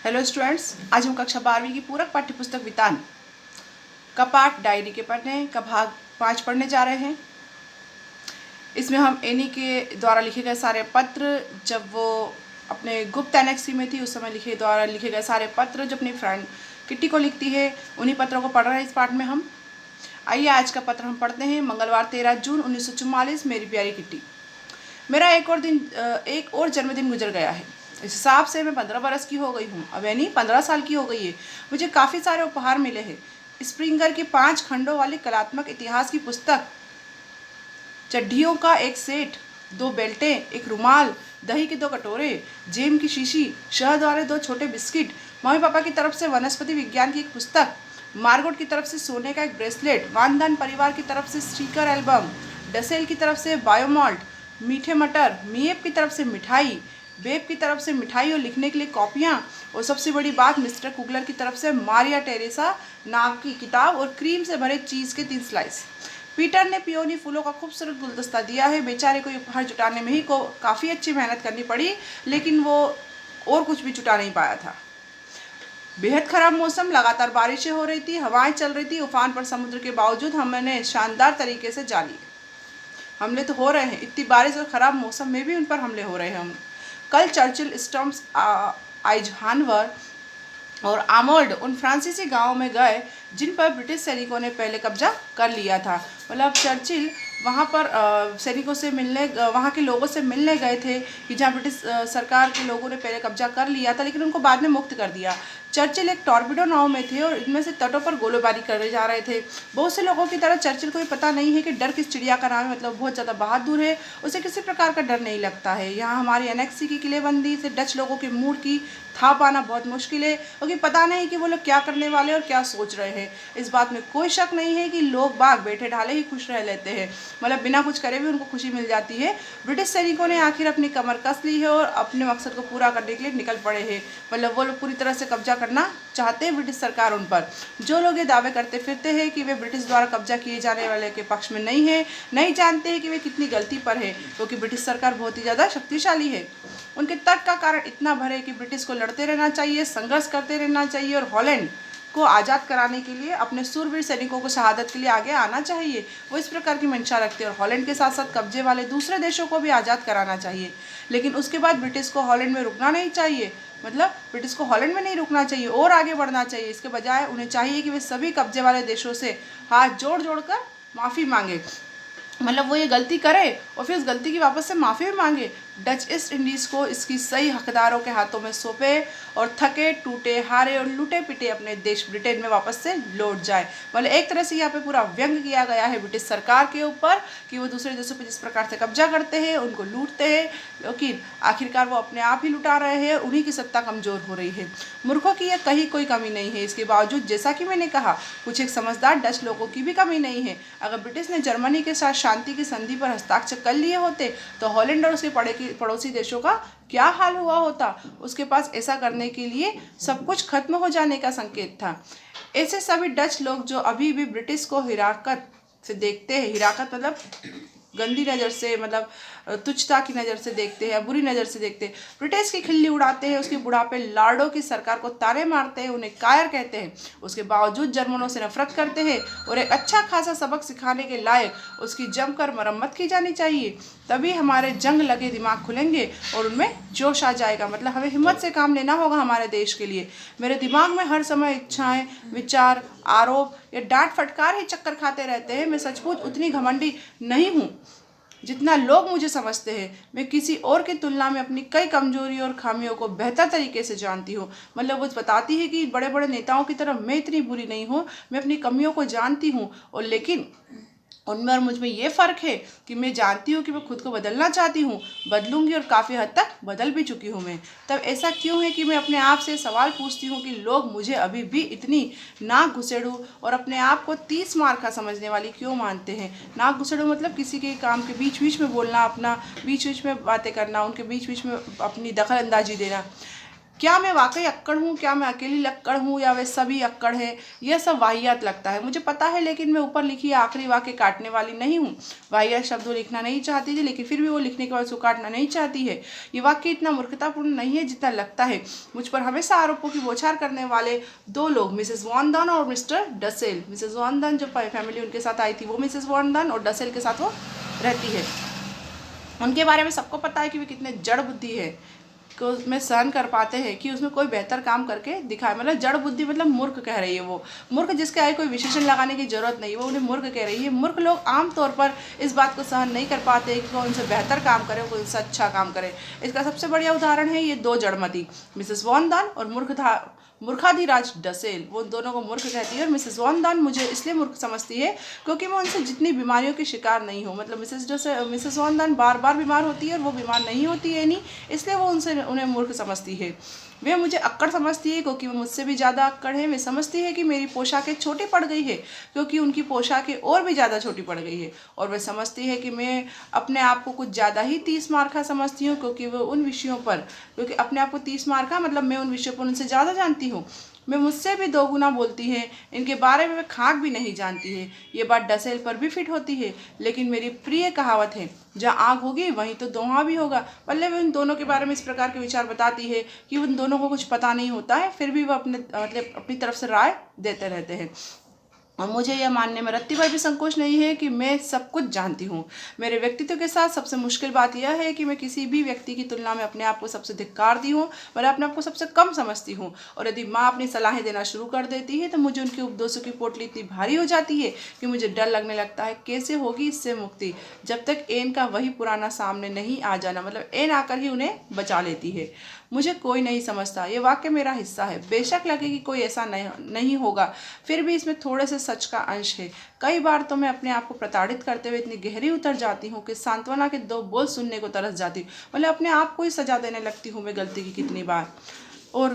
Hello students, आज हम कक्षा 12वीं की पूरक पाठ्यपुस्तक वितान का पाठ डायरी के पढ़ने का भाग 5 पढ़ने जा रहे हैं। इसमें हम एनी के द्वारा लिखे गए सारे पत्र, जब वो अपने गुप्त एनेक्सी में थी उस समय लिखे गए सारे पत्र जो अपनी फ्रेंड किट्टी को लिखती है, उन्हीं पत्रों को पढ़ रहे हैं इस पाठ में हम। आइए आज का पत्र हम पढ़ते हैं। मंगलवार 13 जून 1944। मेरी प्यारी किट्टी, मेरा एक और जन्मदिन गुजर गया है। इस हिसाब से मैं 15 बरस की हो गई हूँ। अब यानी 15 साल की हो गई है। मुझे काफ़ी सारे उपहार मिले हैं। स्प्रिंगर की 5 खंडों वाली कलात्मक इतिहास की पुस्तक, चड्ढियों का एक सेट, 2 बेल्टें, एक रुमाल, दही के 2 कटोरे, जेम की शीशी, शहद वाले 2 छोटे बिस्किट, मम्मी पापा की तरफ से वनस्पति विज्ञान की एक पुस्तक, मार्गोट की तरफ से सोने का एक ब्रेसलेट, वानदान परिवार की तरफ से स्टिकर एल्बम, डसेल की तरफ से बायोमॉल्ट, मीठे मटर, मीएप की तरफ से मिठाई, बेब की तरफ से मिठाई और लिखने के लिए कॉपियाँ, और सबसे बड़ी बात मिस्टर कुगलर की तरफ से मारिया टेरेसा नाम की किताब और क्रीम से भरे चीज़ के 3 स्लाइस। पीटर ने पियोनी फूलों का खूबसूरत गुलदस्ता दिया है। बेचारे को उपहार जुटाने में ही को काफ़ी अच्छी मेहनत करनी पड़ी, लेकिन वो और कुछ भी जुटा नहीं पाया था। बेहद खराब मौसम, लगातार बारिशें हो रही थी, हवाएं चल रही थी। उफान पर समुद्र के बावजूद हमने शानदार तरीके से जा लिए। हमले तो हो रहे हैं, इतनी बारिश और ख़राब मौसम में भी उन पर हमले हो रहे हैं। हम कल चर्चिल, स्टम्प्स, आइजहानवर और आमोल्ड उन फ्रांसीसी गांवों में गए जिन पर ब्रिटिश सैनिकों ने पहले कब्जा कर लिया था। मतलब चर्चिल वहाँ पर सैनिकों से मिलने, वहाँ के लोगों से मिलने गए थे कि जहाँ ब्रिटिश सरकार के लोगों ने पहले कब्जा कर लिया था, लेकिन उनको बाद में मुक्त कर दिया। चर्चिल एक टॉर्पिडो नाव में थे और इनमें से तटों पर गोलीबारी करने जा रहे थे। बहुत से लोगों की तरह चर्चिल को ये पता नहीं है कि डर किस चिड़िया का नाम है, मतलब बहुत ज़्यादा बहादुर है, उसे किसी प्रकार का डर नहीं लगता है। यहाँ हमारी एनेक्सी की किलेबंदी से डच लोगों के मूड की था पाना बहुत मुश्किल है, क्योंकि पता नहीं कि वो लोग क्या करने वाले और क्या सोच रहे हैं। इस बात में कोई शक नहीं है कि लोग बाग बैठे ढाले ही खुश रह लेते हैं, मतलब बिना कुछ करे भी उनको खुशी मिल जाती है। ब्रिटिश सैनिकों ने आखिर अपनी कमर कस ली है और अपने मकसद को पूरा करने के लिए निकल पड़े हैं। मतलब वो लोग पूरी तरह से कब्जा करना चाहते हैं, ब्रिटिश सरकार उन पर। जो लोग ये दावे करते फिरते हैं कि वे ब्रिटिश द्वारा कब्जा किए जाने वाले के पक्ष में नहीं है, नहीं जानते हैं कि वे कितनी गलती पर है, क्योंकि ब्रिटिश सरकार बहुत ही ज़्यादा शक्तिशाली है। उनके तर्क का कारण इतना भर है कि ब्रिटिश को लड़ते रहना चाहिए, संघर्ष करते रहना चाहिए और हॉलैंड को आज़ाद कराने के लिए अपने सूरवीर सैनिकों को शहादत के लिए आगे आना चाहिए। वो इस प्रकार की मंशा रखते हैं और हॉलैंड के साथ साथ कब्जे वाले दूसरे देशों को भी आज़ाद कराना चाहिए। लेकिन उसके बाद ब्रिटिश को हॉलैंड में रुकना नहीं चाहिए, मतलब ब्रिटिश को हॉलैंड में नहीं रुकना चाहिए और आगे बढ़ना चाहिए। इसके बजाय उन्हें चाहिए कि वे सभी कब्जे वाले देशों से हाथ जोड़ जोड़ कर माफ़ी मांगे, मतलब वो ये गलती करे और फिर उस गलती की वापस से माफ़ी भी मांगे। डच ईस्ट इंडीज़ को इसकी सही हकदारों के हाथों में सौंपे और थके टूटे हारे और लूटे पिटे अपने देश ब्रिटेन में वापस से लौट जाए। मतलब एक तरह से यहाँ पे पूरा व्यंग किया गया है ब्रिटिश सरकार के ऊपर कि वो दूसरे देशों पे जिस प्रकार से कब्जा करते हैं, उनको लूटते हैं, लेकिन आखिरकार वो अपने आप ही लुटा रहे हैं, उन्हीं की सत्ता कमज़ोर हो रही है। मूर्खों की यह कहीं कोई कमी नहीं है। इसके बावजूद जैसा कि मैंने कहा, कुछ एक समझदार डच लोगों की भी कमी नहीं है। अगर ब्रिटिश ने जर्मनी के साथ शांति की संधि पर हस्ताक्षर कर लिए होते तो हॉलैंड और उसके पड़ोसी देशों का क्या हाल हुआ होता। उसके पास ऐसा करने के लिए सब कुछ खत्म हो जाने का संकेत था। ऐसे सभी डच लोग जो अभी भी ब्रिटिश को हिराकत से देखते हैं, हिराकत मतलब गंदी नज़र से, मतलब तुच्छता की नज़र से देखते हैं, बुरी नज़र से देखते हैं, ब्रिटिश की खिल्ली उड़ाते हैं, उसके बुढ़ापे लार्डों की सरकार को ताने मारते हैं, उन्हें कायर कहते हैं, उसके बावजूद जर्मनों से नफरत करते हैं और एक अच्छा खासा सबक सिखाने के लायक उसकी जमकर मरम्मत की जानी चाहिए। तभी हमारे जंग लगे दिमाग खुलेंगे और उनमें जोश आ जाएगा। मतलब हमें हिम्मत से काम लेना होगा हमारे देश के लिए। मेरे दिमाग में हर समय इच्छाएं, विचार, आरोप या डांट फटकार ही चक्कर खाते रहते हैं। मैं सचमुच उतनी घमंडी नहीं हूँ जितना लोग मुझे समझते हैं। मैं किसी और की तुलना में अपनी कई कमजोरी और खामियों को बेहतर तरीके से जानती हूँ। मतलब वो बताती है कि बड़े बड़े नेताओं की तरह मैं इतनी बुरी नहीं हूँ, मैं अपनी कमियों को जानती हूँ, और लेकिन उनमें और मुझ में ये फ़र्क है कि मैं जानती हूँ कि मैं खुद को बदलना चाहती हूँ, बदलूंगी और काफ़ी हद तक बदल भी चुकी हूँ मैं। तब ऐसा क्यों है कि मैं अपने आप से सवाल पूछती हूँ कि लोग मुझे अभी भी इतनी नाक घुसेड़ू और अपने आप को 30 मार का समझने वाली क्यों मानते हैं। नाक घुसेड़ू मतलब किसी के काम के बीच बीच में बोलना, अपना बीच बीच में बातें करना, उनके बीच बीच में अपनी दखल अंदाजी देना। क्या मैं वाकई अक्कड़ हूँ, क्या मैं अकेली लक्कड़ हूँ, या वे सभी अक्कड़ है? यह सब वाहियात लगता है मुझे पता है, लेकिन मैं ऊपर लिखी आखिरी वाक्य काटने वाली नहीं हूँ। वाहियात शब्द वो लिखना नहीं चाहती थी, लेकिन फिर भी वो लिखने के बाद उसको काटना नहीं चाहती है। ये वाक्य इतना मूर्खतापूर्ण नहीं है जितना लगता है। मुझ पर हमेशा आरोपों की बौछार करने वाले दो लोग, मिसेस वॉन डन और मिस्टर डसेल। मिसेस वॉन डन जो फैमिली उनके साथ आई थी वो मिसेस वॉन डन, और डसेल के साथ वो रहती है। उनके बारे में सबको पता है कि वे कितने जड़ बुद्धि है, कि उसमें सहन कर पाते हैं कि उसमें कोई बेहतर काम करके दिखाए। मतलब जड़ बुद्धि मतलब मूर्ख कह रही है वो, मूर्ख जिसके आगे कोई विशेषण लगाने की जरूरत नहीं, वो उन्हें मूर्ख कह रही है। मूर्ख लोग आमतौर पर इस बात को सहन नहीं कर पाते कि कोई उनसे बेहतर काम करे, कोई उनसे अच्छा काम करे। इसका सबसे बढ़िया उदाहरण है ये दो जड़मती, मिसेस वॉन दान और मूर्खाधिराज डसेल। वो दोनों को मूर्ख कहती है, और मिसेस वॉन दान मुझे इसलिए मूर्ख समझती है क्योंकि मैं उनसे जितनी बीमारियों की शिकार नहीं हूँ। मतलब मिसेस वॉन दान बार बार बीमार होती है और वो बीमार नहीं होती है, नहीं, इसलिए वो उन्हें मूर्ख समझती है। वे मुझे अक्कड़ समझती है क्योंकि वो मुझसे भी ज़्यादा अक्कड़ है। वे समझती है कि मेरी पोशाकें छोटी पड़ गई है क्योंकि उनकी पोशाकें और भी ज़्यादा छोटी पड़ गई है। और वे समझती है कि मैं अपने आप को कुछ ज़्यादा ही 30 मार्का समझती हूँ क्योंकि अपने आप को 30 मार्का मतलब मैं उन विषयों पर उनसे ज़्यादा जानती हूँ। मैं मुझसे भी दोगुना बोलती है, इनके बारे में वे खाक भी नहीं जानती है। ये बात डसेल पर भी फिट होती है, लेकिन मेरी प्रिय कहावत है, जहाँ आग होगी वहीं तो धुआं भी होगा। मतलब उन दोनों के बारे में इस प्रकार के विचार बताती है कि उन दोनों को कुछ पता नहीं होता है, फिर भी वो अपनी तरफ से राय देते रहते हैं। और मुझे यह मानने में रत्ती भर भी संकोच नहीं है कि मैं सब कुछ जानती हूँ। मेरे व्यक्तित्व के साथ सबसे मुश्किल बात यह है कि मैं किसी भी व्यक्ति की तुलना में अपने आप को सबसे धिक्कारती हूँ, मैं अपने आप को सबसे कम समझती हूँ। और यदि माँ अपनी सलाहें देना शुरू कर देती है तो मुझे उनके उपदेशों की पोटली इतनी भारी हो जाती है कि मुझे डर लगने लगता है कैसे होगी इससे मुक्ति, जब तक एन का वही पुराना सामने नहीं आ जाना। मतलब एन आकर ही उन्हें बचा लेती है। मुझे कोई नहीं समझता, ये वाक्य मेरा हिस्सा है। बेशक लगे कि कोई ऐसा नहीं होगा, फिर भी इसमें थोड़े से सच का अंश है। कई बार तो मैं अपने आप को प्रताड़ित करते हुए इतनी गहरी उतर जाती हूँ कि सांत्वना के दो बोल सुनने को तरस जाती हूँ। मतलब अपने आप को ही सजा देने लगती हूँ मैं गलती की कितनी बार, और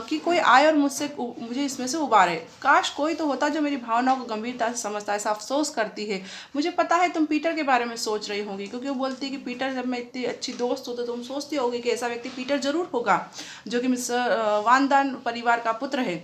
कि कोई आए और मुझे इसमें से उबारे। काश कोई तो होता जो मेरी भावनाओं को गंभीरता से समझता है। ऐसा अफसोस करती है। मुझे पता है तुम पीटर के बारे में सोच रही होगी, क्योंकि वो बोलती है कि पीटर, जब मैं इतनी अच्छी दोस्त हूँ तो तुम सोचती होगी कि ऐसा व्यक्ति पीटर जरूर होगा जो कि मिस्टर वानदान परिवार का पुत्र है।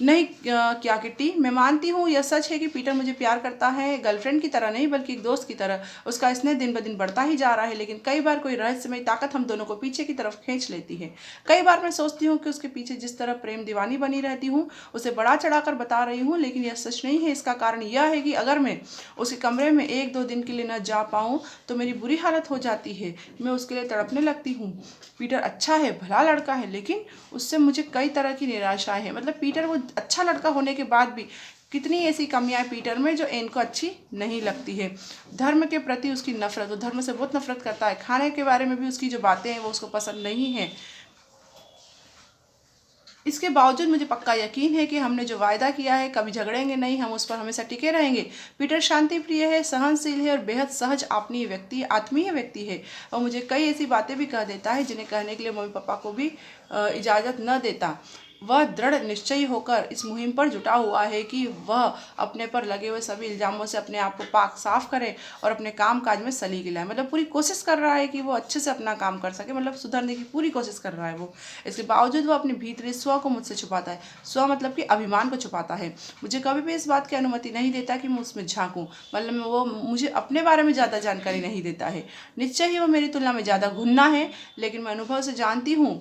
नहीं क्या किट्टी, मैं मानती हूँ यह सच है कि पीटर मुझे प्यार करता है, गर्लफ्रेंड की तरह नहीं बल्कि एक दोस्त की तरह। उसका स्नेह दिन ब दिन बढ़ता ही जा रहा है, लेकिन कई बार कोई रहस्यमय ताकत हम दोनों को पीछे की तरफ खींच लेती है। कई बार मैं सोचती हूँ कि उसके पीछे जिस तरह प्रेम दीवानी बनी रहती हूँ उसे बढ़ा चढ़ाकर बता रही हूँ, लेकिन यह सच नहीं है। इसका कारण यह है कि अगर मैं उसके कमरे में 1-2 दिन के लिए न जा पाऊँ तो मेरी बुरी हालत हो जाती है। मैं उसके लिए तड़पने लगती हूँ। पीटर अच्छा है, भला लड़का है, लेकिन उससे मुझे कई तरह की निराशाएं हैं। मतलब पीटर वो अच्छा लड़का होने के बाद भी कितनी ऐसी कमियां हैं पीटर में जो एन को अच्छी नहीं लगती है। धर्म के प्रति उसकी नफरत, वो धर्म से बहुत नफरत करता है। खाने के बारे में भी उसकी जो बातें हैं वो उसको पसंद नहीं है। इसके बावजूद मुझे पक्का यकीन है कि हमने जो वायदा किया है कभी झगड़ेंगे नहीं, हम उस पर हमेशा टिके रहेंगे। पीटर शांति प्रिय है, सहनशील है और बेहद सहज आत्मीय व्यक्ति है। और मुझे कई ऐसी बातें भी कह देता है जिन्हें कहने के लिए मम्मी पापा को भी इजाज़त न देता। वह दृढ़ निश्चयी होकर इस मुहिम पर जुटा हुआ है कि वह अपने पर लगे हुए सभी इल्जामों से अपने आप को पाक साफ करे और अपने काम काज में सलीके लाए। मतलब पूरी कोशिश कर रहा है कि वो अच्छे से अपना काम कर सके, मतलब सुधरने की पूरी कोशिश कर रहा है वो। इसके बावजूद वो अपने भीतरी स्व को मुझसे छुपाता है। स्व मतलब कि अभिमान को छुपाता है। मुझे कभी भी इस बात की अनुमति नहीं देता कि मैं उसमें झांकूं। मतलब वो मुझे अपने बारे में ज़्यादा जानकारी नहीं देता है। निश्चय ही वो मेरी तुलना में ज़्यादा घुन्ना है, लेकिन मैं अनुभव से जानती हूँ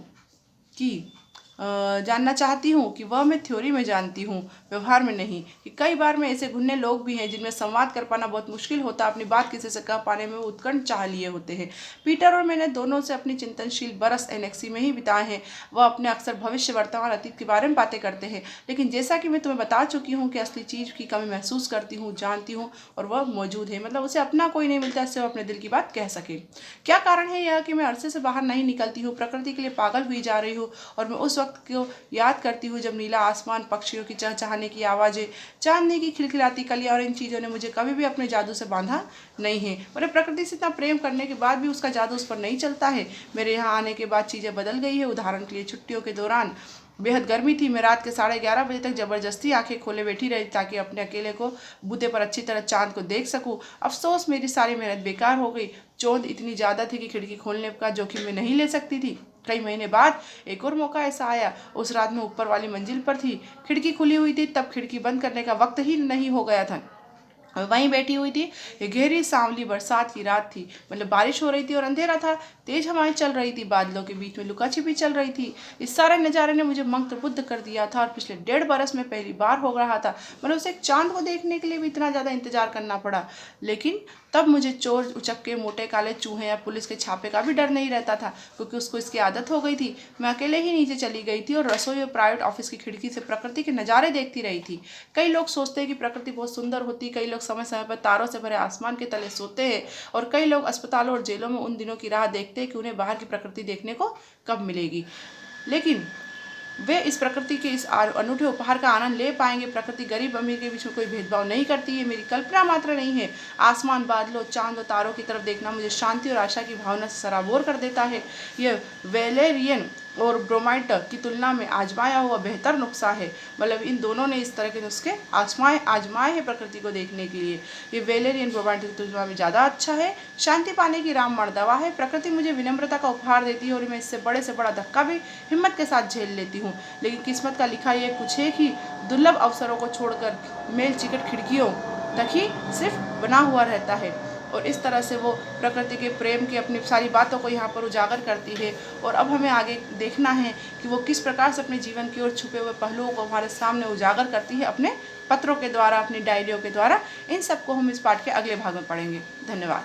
कि जानना चाहती हूँ कि वह मैं थ्योरी में जानती हूँ, व्यवहार में नहीं। कि कई बार में ऐसे घुन्ने लोग भी हैं जिनमें संवाद कर पाना बहुत मुश्किल होता, अपनी बात किसी से कह पाने में उत्कंठ चाह लिए होते हैं। पीटर और मैंने दोनों से अपनी चिंतनशील बरस एनेक्सी में ही बिताए हैं। वह अपने अक्सर भविष्य, वर्तमान, अतीत के बारे में बातें करते हैं, लेकिन जैसा कि मैं तुम्हें बता चुकी हूँ कि असली चीज़ की कमी महसूस करती हूँ, जानती हूँ, और वह मौजूद है। मतलब उसे अपना कोई नहीं मिलता इससे वो अपने दिल की बात कह सके। क्या कारण है यह कि मैं अरसे से बाहर नहीं निकलती हूँ, प्रकृति के लिए पागल हुई जा रही हूँ, और मैं उस वक्त को याद करती हूँ जब नीला आसमान, पक्षियों की चहचहाने की आवाज़ें, चांदनी की खिलखिलाती कलियां और इन चीज़ों ने मुझे कभी भी अपने जादू से बांधा नहीं है। मतलब प्रकृति से इतना प्रेम करने के बाद भी उसका जादू उस पर नहीं चलता है। मेरे यहाँ आने के बाद चीज़ें बदल गई है। उदाहरण के लिए छुट्टियों के दौरान बेहद गर्मी थी। मैं रात के 11:30 बजे तक जबरदस्ती आंखें खोले बैठी रही ताकि अपने अकेले को बूते पर अच्छी तरह चांद को देख सकूं। अफसोस मेरी सारी मेहनत बेकार हो गई। चौंध इतनी ज़्यादा थी कि खिड़की खोलने का जोखिम में नहीं ले सकती थी। कई महीने बाद एक और मौका ऐसा आया। उस रात में ऊपर वाली मंजिल पर थी, खिड़की खुली हुई थी, तब खिड़की बंद करने का वक्त ही नहीं हो गया था। वहीं बैठी हुई थी। ये गहरी सांवली बरसात की रात थी, मतलब बारिश हो रही थी और अंधेरा था। तेज हवाएं चल रही थी, बादलों के बीच में लुका छिपी चल रही थी। इस सारे नज़ारे ने मुझे मंत्रमुग्ध कर दिया था और पिछले 1.5 बरस में पहली बार हो रहा था। मतलब उसे एक चांद को देखने के लिए भी इतना ज़्यादा इंतजार करना पड़ा। लेकिन तब मुझे चोर उचक्के, मोटे काले चूहे या पुलिस के छापे का भी डर नहीं रहता था, क्योंकि उसको इसकी आदत हो गई थी। मैं अकेले ही नीचे चली गई थी और रसोई और प्राइवेट ऑफिस की खिड़की से प्रकृति के नज़ारे देखती रही थी। कई लोग सोचते हैं कि प्रकृति बहुत सुंदर होती, कई लोग समय समय पर तारों से भरे आसमान के तले सोते हैं, और कई लोग अस्पतालों और जेलों में उन दिनों की राह देखते हैं कि उन्हें बाहर की प्रकृति देखने को कब मिलेगी। लेकिन वे इस प्रकृति के इस अनूठे उपहार का आनंद ले पाएंगे। प्रकृति गरीब अमीर के बीच में कोई भेदभाव नहीं करती है। मेरी कल्पना मात्र नहीं है। आसमान, बादलों, चांद और तारों की तरफ देखना मुझे शांति और आशा की भावना से सराबोर कर देता है। यह वेलेरियन और ब्रोमाइट की तुलना में आजमाया हुआ बेहतर नुस्खा है। मतलब इन दोनों ने इस तरह के नुस्खे आजमाए हैं प्रकृति को देखने के लिए। ये वेलेरियन ब्रोमाइट की तुलना में ज़्यादा अच्छा है। शांति पाने की रामबाण दवा है। प्रकृति मुझे विनम्रता का उपहार देती है और मैं इससे बड़े से बड़ा धक्का भी हिम्मत के साथ झेल लेती हूँ। लेकिन किस्मत का लिखा ये कुछ है कि दुर्लभ अवसरों को छोड़कर मेल चिकट खिड़कियों तक ही सिर्फ बना हुआ रहता है। और इस तरह से वो प्रकृति के प्रेम की अपनी सारी बातों को यहाँ पर उजागर करती है। और अब हमें आगे देखना है कि वो किस प्रकार से अपने जीवन की ओर छुपे हुए पहलुओं को हमारे सामने उजागर करती है, अपने पत्रों के द्वारा, अपनी डायरियों के द्वारा। इन सबको हम इस पाठ के अगले भाग में पढ़ेंगे। धन्यवाद।